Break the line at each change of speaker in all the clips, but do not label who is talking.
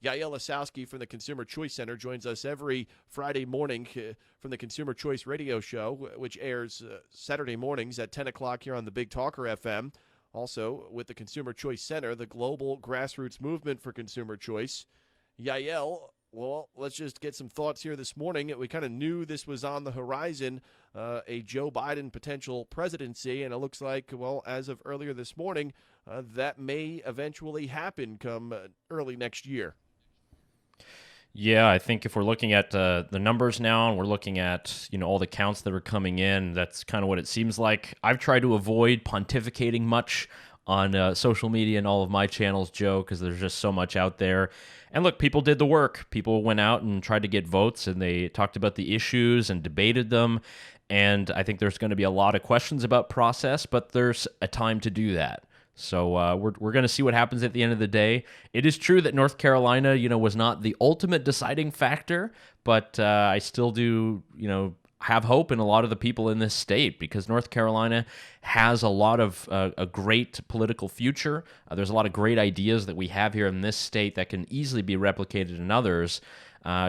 Yaël Ossowski from the Consumer Choice Center joins us every Friday morning from the Consumer Choice Radio Show, which airs Saturday mornings at 10 o'clock here on the Big Talker FM. Also, with the Consumer Choice Center, the global grassroots movement for consumer choice. Yaël, well, let's just get some thoughts here this morning. We kind of knew this was on the horizon, a Joe Biden potential presidency, and it looks like, well, as of earlier this morning, that may eventually happen come early next year.
Yeah, I think if we're looking at the numbers now and we're looking at, all the counts that are coming in, that's kind of what it seems like. I've tried to avoid pontificating much on social media and all of my channels, Joe, because there's just so much out there. And look, people did the work. People went out and tried to get votes, and they talked about the issues and debated them. And I think there's going to be a lot of questions about process, but there's a time to do that. So we're going to see what happens at the end of the day. It is true that North Carolina, was not the ultimate deciding factor, but I still do, have hope in a lot of the people in this state because North Carolina has a lot of a great political future. There's a lot of great ideas that we have here in this state that can easily be replicated in others.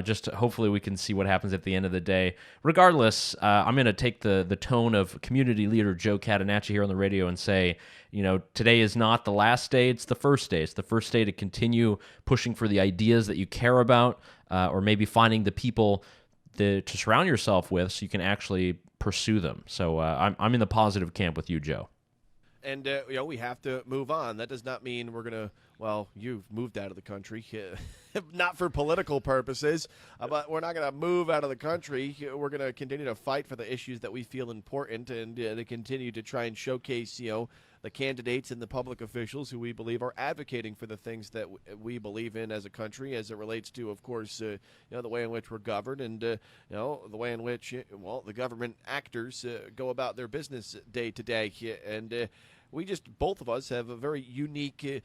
Just hopefully we can see what happens at the end of the day. Regardless, I'm going to take the tone of community leader Joe Catenacci here on the radio and say, today is not the last day, it's the first day. It's the first day to continue pushing for the ideas that you care about, or maybe finding the people to surround yourself with so you can actually pursue them. So I'm in the positive camp with you, Joe.
And, we have to move on. That does not mean we're going to, you've moved out of the country, not for political purposes, but we're not going to move out of the country. We're going to continue to fight for the issues that we feel important and to continue to try and showcase, the candidates and the public officials who we believe are advocating for the things that we believe in as a country as it relates to, of course, the way in which we're governed and, the way in which, the government actors go about their business day to day. And we just, both of us have a very unique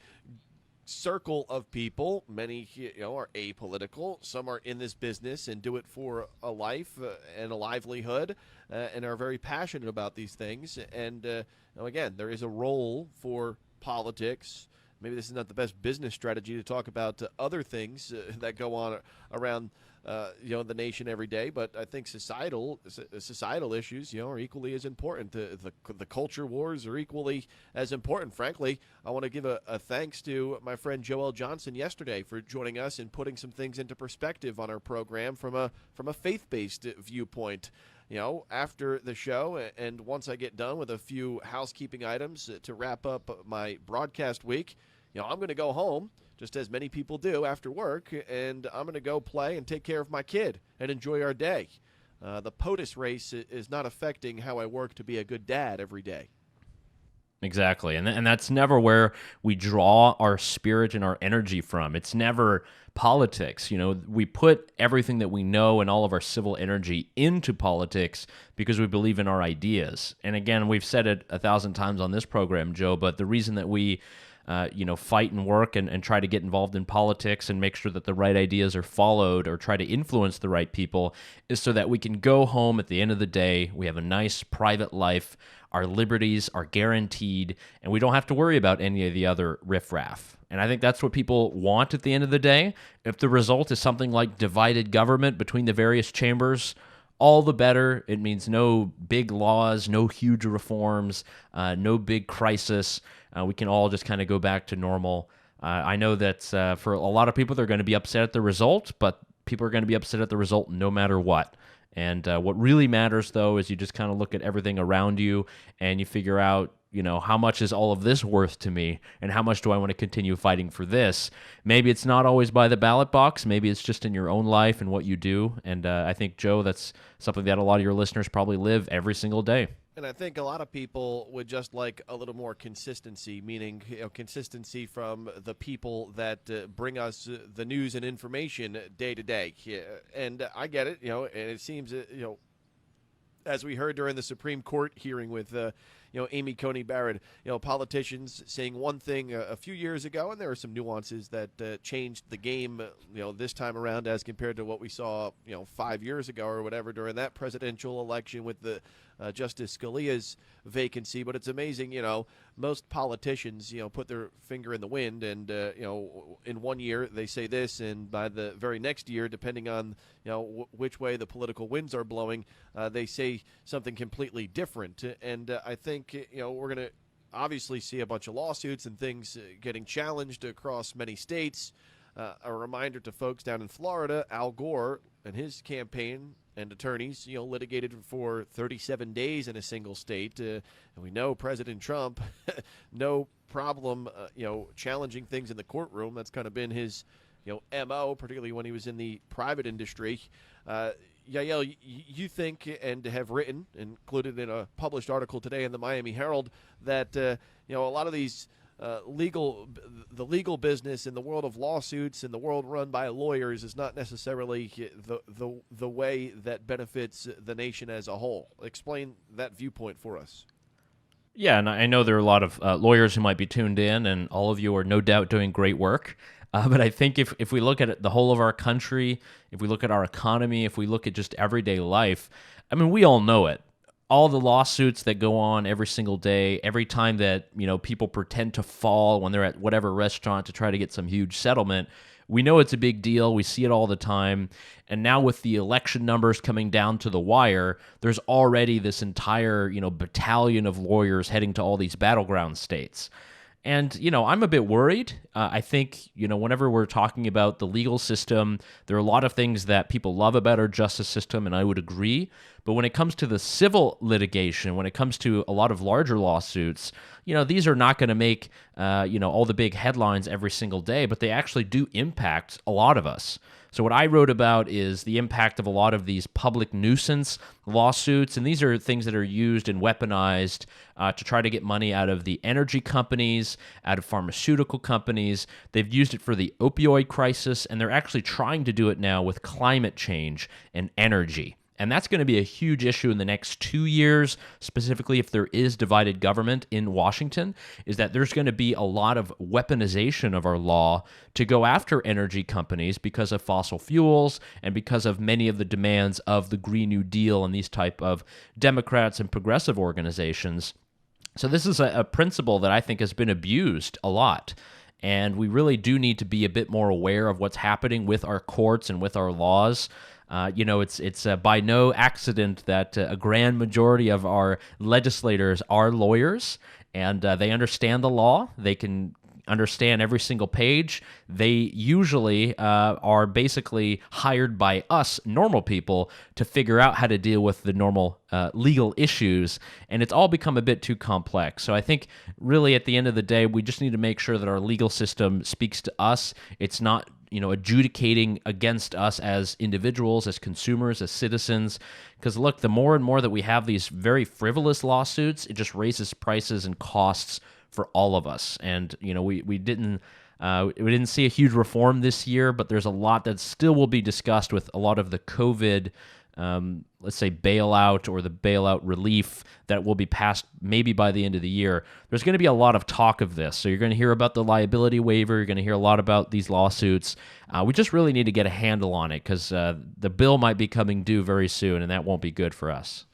circle of people. Many, are apolitical. Some are in this business and do it for a life and a livelihood and are very passionate about these things. And, again, there is a role for politics. Maybe this is not the best business strategy to talk about other things that go on around the nation every day, but I think societal issues, are equally as important. The culture wars are equally as important. Frankly, I want to give a thanks to my friend Joel Johnson yesterday for joining us and putting some things into perspective on our program from a faith-based viewpoint. After the show, and once I get done with a few housekeeping items to wrap up my broadcast week, I'm going to go home, just as many people do after work, and I'm going to go play and take care of my kid and enjoy our day. The POTUS race is not affecting how I work to be a good dad every day.
Exactly, and that's never where we draw our spirit and our energy from. It's never politics. We put everything that we know and all of our civil energy into politics because we believe in our ideas. And again, we've said it 1,000 times on this program, Joe, but the reason that we fight and work and try to get involved in politics and make sure that the right ideas are followed or try to influence the right people is so that we can go home at the end of the day. We have a nice private life. Our liberties are guaranteed, and we don't have to worry about any of the other riffraff. And I think that's what people want at the end of the day. If the result is something like divided government between the various chambers, all the better. It means no big laws, no huge reforms, no big crisis. We can all just kind of go back to normal. I know that for a lot of people, they're going to be upset at the result, but people are going to be upset at the result no matter what. And what really matters, though, is you just kind of look at everything around you and you figure out, how much is all of this worth to me and how much do I want to continue fighting for this? Maybe it's not always by the ballot box. Maybe it's just in your own life and what you do. And I think, Joe, that's something that a lot of your listeners probably live every single day.
And I think a lot of people would just like a little more consistency, meaning consistency from the people that bring us the news and information day to day. And I get it, and it seems, as we heard during the Supreme Court hearing with, Amy Coney Barrett, politicians saying one thing a few years ago, and there are some nuances that changed the game, this time around as compared to what we saw, 5 years ago or whatever during that presidential election with the Justice Scalia's vacancy. But it's amazing, most politicians, put their finger in the wind, and in one year they say this, and by the very next year, depending on which way the political winds are blowing, they say something completely different. And I think we're going to obviously see a bunch of lawsuits and things getting challenged across many states. A reminder to folks down in Florida, Al Gore and his campaign and attorneys, litigated for 37 days in a single state. And we know President Trump, no problem, challenging things in the courtroom. That's kind of been his, MO, particularly when he was in the private industry. Yaël, you think, and have written, included in a published article today in the Miami Herald, that a lot of these the legal business in the world of lawsuits and the world run by lawyers is not necessarily the way that benefits the nation as a whole. Explain that viewpoint for us.
Yeah, and I know there are a lot of lawyers who might be tuned in, and all of you are no doubt doing great work. But I think if we look at the whole of our country, if we look at our economy, if we look at just everyday life, I mean, we all know it. All the lawsuits that go on every single day, every time that people pretend to fall when they're at whatever restaurant to try to get some huge settlement, we know it's a big deal. We see it all the time. And now with the election numbers coming down to the wire, there's already this entire battalion of lawyers heading to all these battleground states. And, I'm a bit worried. I think, whenever we're talking about the legal system, there are a lot of things that people love about our justice system, and I would agree. But when it comes to the civil litigation, when it comes to a lot of larger lawsuits, these are not going to make, all the big headlines every single day, but they actually do impact a lot of us. So what I wrote about is the impact of a lot of these public nuisance lawsuits, and these are things that are used and weaponized to try to get money out of the energy companies, out of pharmaceutical companies. They've used it for the opioid crisis, and they're actually trying to do it now with climate change and energy. And that's going to be a huge issue in the next 2 years, specifically if there is divided government in Washington, is that there's going to be a lot of weaponization of our law to go after energy companies because of fossil fuels and because of many of the demands of the Green New Deal and these type of Democrats and progressive organizations. So this is a principle that I think has been abused a lot. And we really do need to be a bit more aware of what's happening with our courts and with our laws. It's by no accident that a grand majority of our legislators are lawyers, and they understand the law. They can understand every single page. They usually are basically hired by us, normal people, to figure out how to deal with the normal legal issues, and it's all become a bit too complex. So I think really at the end of the day, we just need to make sure that our legal system speaks to us. It's not adjudicating against us as individuals, as consumers, as citizens. Because look, the more and more that we have these very frivolous lawsuits, it just raises prices and costs for all of us. And we didn't see a huge reform this year, but there's a lot that still will be discussed with a lot of the COVID, let's say, bailout or the bailout relief that will be passed maybe by the end of the year. There's going to be a lot of talk of this. So you're going to hear about the liability waiver. You're going to hear a lot about these lawsuits. We just really need to get a handle on it because the bill might be coming due very soon, and that won't be good for us.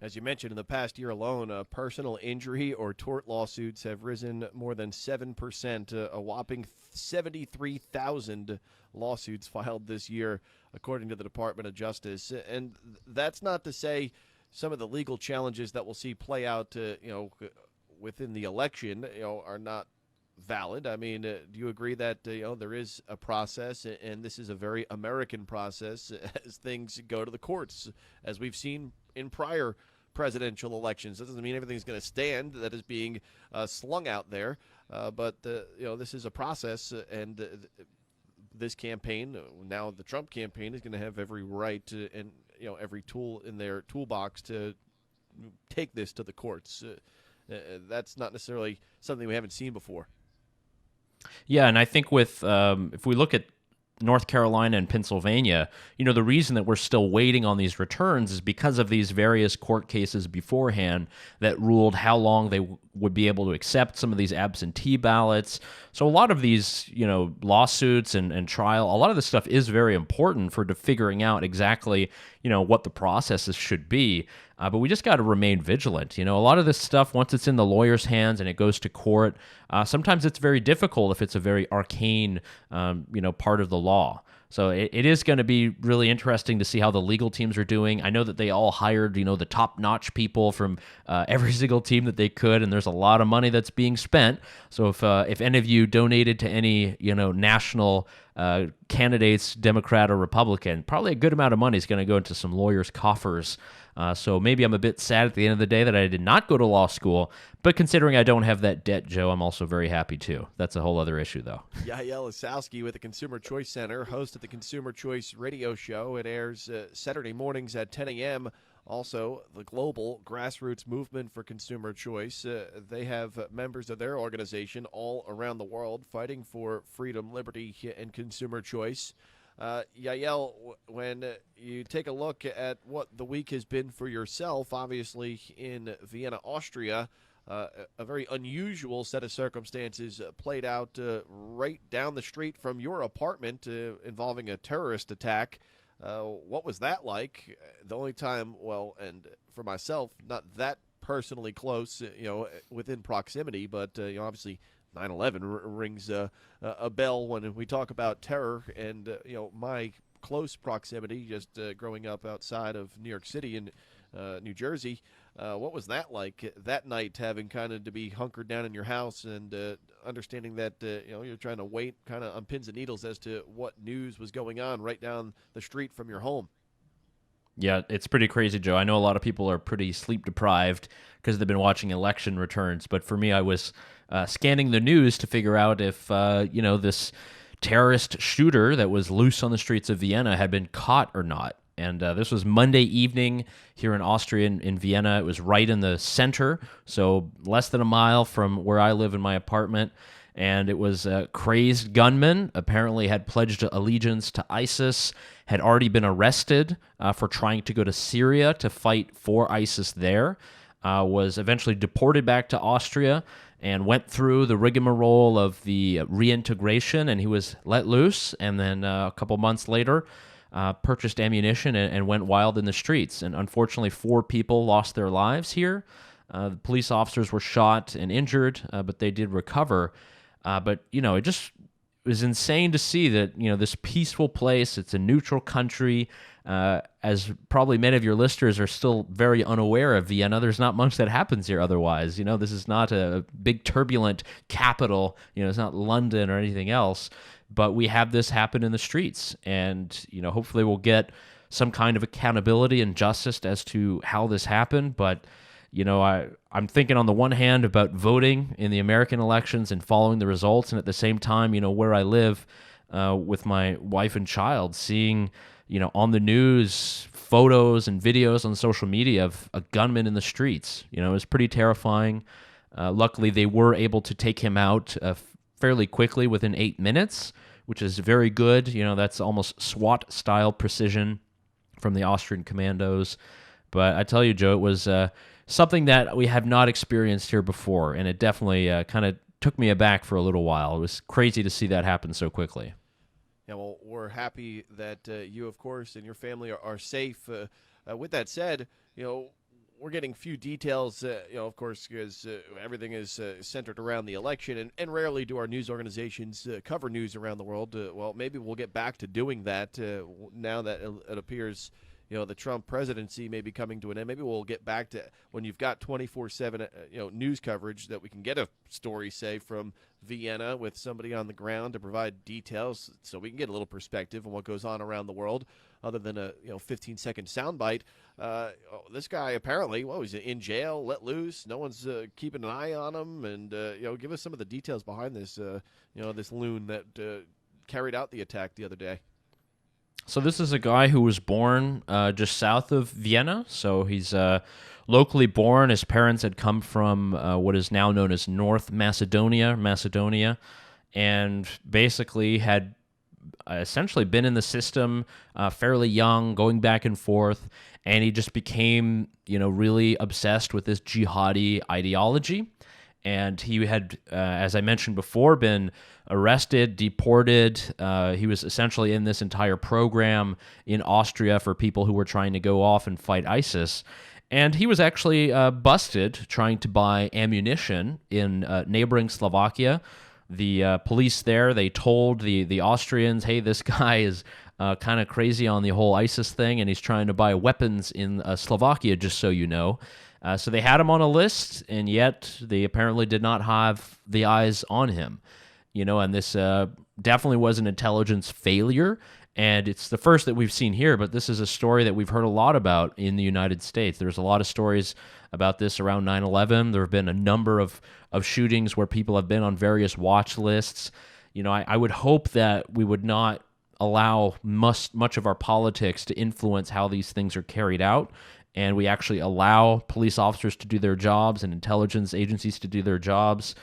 As you mentioned, in the past year alone, personal injury or tort lawsuits have risen more than 7%, a whopping 73,000 lawsuits filed this year, according to the Department of Justice. And that's not to say some of the legal challenges that we'll see play out, within the election, are not valid. I mean, do you agree that there is a process, and this is a very American process as things go to the courts, as we've seen in prior presidential elections? That doesn't mean everything's going to stand that is being slung out there, but this is a process, and this campaign, now the Trump campaign, is going to have every right and every tool in their toolbox to take this to the courts. That's not necessarily something we haven't seen before.
Yeah, and I think with if we look at North Carolina and Pennsylvania, the reason that we're still waiting on these returns is because of these various court cases beforehand that ruled how long they would be able to accept some of these absentee ballots. So a lot of these, lawsuits and trial, a lot of this stuff is very important for figuring out exactly, what the processes should be. But we just got to remain vigilant. A lot of this stuff, once it's in the lawyer's hands and it goes to court, sometimes it's very difficult if it's a very arcane, part of the law. So it is going to be really interesting to see how the legal teams are doing. I know that they all hired, the top-notch people from every single team that they could, and there's a lot of money that's being spent. So if any of you donated to any, national candidates, Democrat or Republican, probably a good amount of money is going to go into some lawyers' coffers. So maybe I'm a bit sad at the end of the day that I did not go to law school, but considering I don't have that debt, Joe, I'm also very happy too. That's a whole other issue, though.
Yaël Ossowski with the Consumer Choice Center, host of the Consumer Choice radio show. It airs Saturday mornings at 10 a.m. Also, the global grassroots movement for consumer choice. They have members of their organization all around the world fighting for freedom, liberty, and consumer choice. Yaël, when you take a look at what the week has been for yourself, obviously in Vienna, Austria, a very unusual set of circumstances played out right down the street from your apartment involving a terrorist attack. What was that like? The only time, and for myself, not that personally close, within proximity, but, obviously 9/11 rings a bell when we talk about terror, and my close proximity, just growing up outside of New York City and New Jersey. What was that like that night, having kind of to be hunkered down in your house and understanding that you're trying to wait kind of on pins and needles as to what news was going on right down the street from your home?
Yeah, it's pretty crazy, Joe. I know a lot of people are pretty sleep deprived because they've been watching election returns. But for me, I was scanning the news to figure out if, this terrorist shooter that was loose on the streets of Vienna had been caught or not. And this was Monday evening here in Austria, in Vienna. It was right in the center, so less than a mile from where I live in my apartment. And it was a crazed gunman, apparently had pledged allegiance to ISIS, had already been arrested for trying to go to Syria to fight for ISIS there, was eventually deported back to Austria and went through the rigmarole of the reintegration, and he was let loose. And then a couple months later, purchased ammunition and went wild in the streets. And unfortunately, 4 people lost their lives here. The police officers were shot and injured, but they did recover. But, it just was insane to see that, this peaceful place, it's a neutral country. As probably many of your listeners are still very unaware of Vienna, there's not much that happens here otherwise. This is not a big turbulent capital. It's not London or anything else. But we have this happen in the streets. And, hopefully we'll get some kind of accountability and justice as to how this happened. But I'm thinking on the one hand about voting in the American elections and following the results, and at the same time, where I live with my wife and child, seeing, on the news, photos and videos on social media of a gunman in the streets. It was pretty terrifying. Luckily, they were able to take him out fairly quickly within 8 minutes, which is very good. That's almost SWAT-style precision from the Austrian commandos. But I tell you, Joe, it was something that we have not experienced here before, and it definitely kind of took me aback for a little while. It was crazy to see that happen so quickly.
Yeah, well, we're happy that you, of course, and your family are safe. With that said, we're getting few details, of course, because everything is centered around the election, and rarely do our news organizations cover news around the world. Well, maybe we'll get back to doing that now that it appears the Trump presidency may be coming to an end. Maybe we'll get back to when you've got 24/7, news coverage, that we can get a story, say, from Vienna with somebody on the ground to provide details, so we can get a little perspective on what goes on around the world, other than a 15-second soundbite. This guy apparently, he's in jail, let loose. No one's keeping an eye on him, and give us some of the details behind this. This loon that carried out the attack the other day.
So this is a guy who was born just south of Vienna. So he's locally born. His parents had come from what is now known as North Macedonia, and basically had essentially been in the system fairly young, going back and forth, and he just became, really obsessed with this jihadi ideology. And he had, as I mentioned before, been arrested, deported. He was essentially in this entire program in Austria for people who were trying to go off and fight ISIS. And he was actually busted trying to buy ammunition in neighboring Slovakia. The police there, they told the Austrians, hey, this guy is kind of crazy on the whole ISIS thing, and he's trying to buy weapons in Slovakia, just so you know. So they had him on a list, and yet they apparently did not have the eyes on him. And this definitely was an intelligence failure, and it's the first that we've seen here, but this is a story that we've heard a lot about in the United States. There's a lot of stories about this around 9/11. There have been a number of shootings where people have been on various watch lists. I would hope that we would not allow much of our politics to influence how these things are carried out, and we actually allow police officers to do their jobs and intelligence agencies to do their jobs,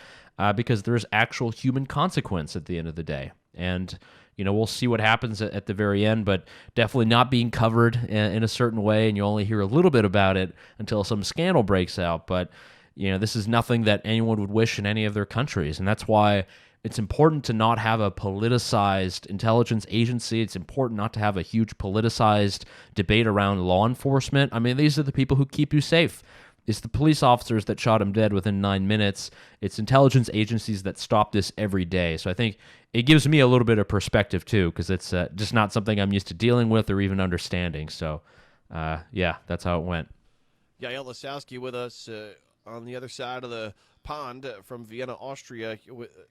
because there's actual human consequence at the end of the day. And we'll see what happens at the very end, but definitely not being covered in a certain way, and you only hear a little bit about it until some scandal breaks out. But this is nothing that anyone would wish in any of their countries, and that's why it's important to not have a politicized intelligence agency. It's important not to have a huge politicized debate around law enforcement. I mean, these are the people who keep you safe. It's the police officers that shot him dead within 9 minutes. It's intelligence agencies that stop this every day. So I think it gives me a little bit of perspective, too, because it's just not something I'm used to dealing with or even understanding. So, that's how it went.
Yaël Ossowski with us on the other side of the pond from Vienna, Austria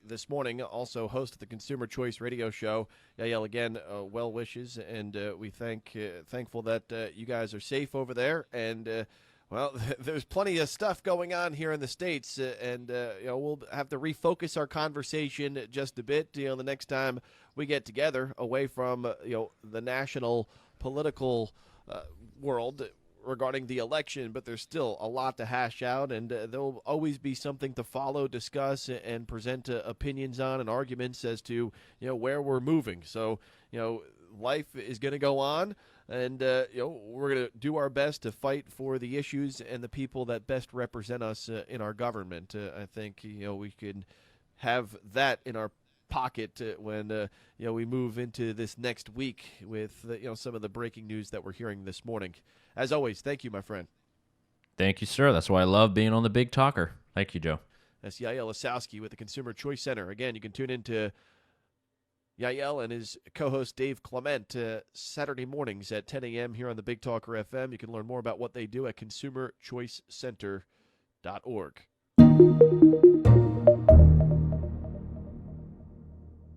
this morning, also host of the Consumer Choice Radio Show. Yaël, again, well wishes, and we thankful that you guys are safe over there, and well, there's plenty of stuff going on here in the States, and we'll have to refocus our conversation just a bit. The next time we get together, away from the national political world regarding the election, but there's still a lot to hash out, and there'll always be something to follow, discuss, and present opinions on and arguments as to where we're moving. So life is going to go on. And, we're going to do our best to fight for the issues and the people that best represent us in our government. I think, we can have that in our pocket when, we move into this next week with, some of the breaking news that we're hearing this morning. As always, thank you, my friend.
Thank you, sir. That's why I love being on the Big Talker. Thank you, Joe.
That's Yaël Ossowski with the Consumer Choice Center. Again, you can tune into Yaël and his co-host Dave Clement Saturday mornings at 10 a.m. here on the Big Talker FM. You can learn more about what they do at consumerchoicecenter.org.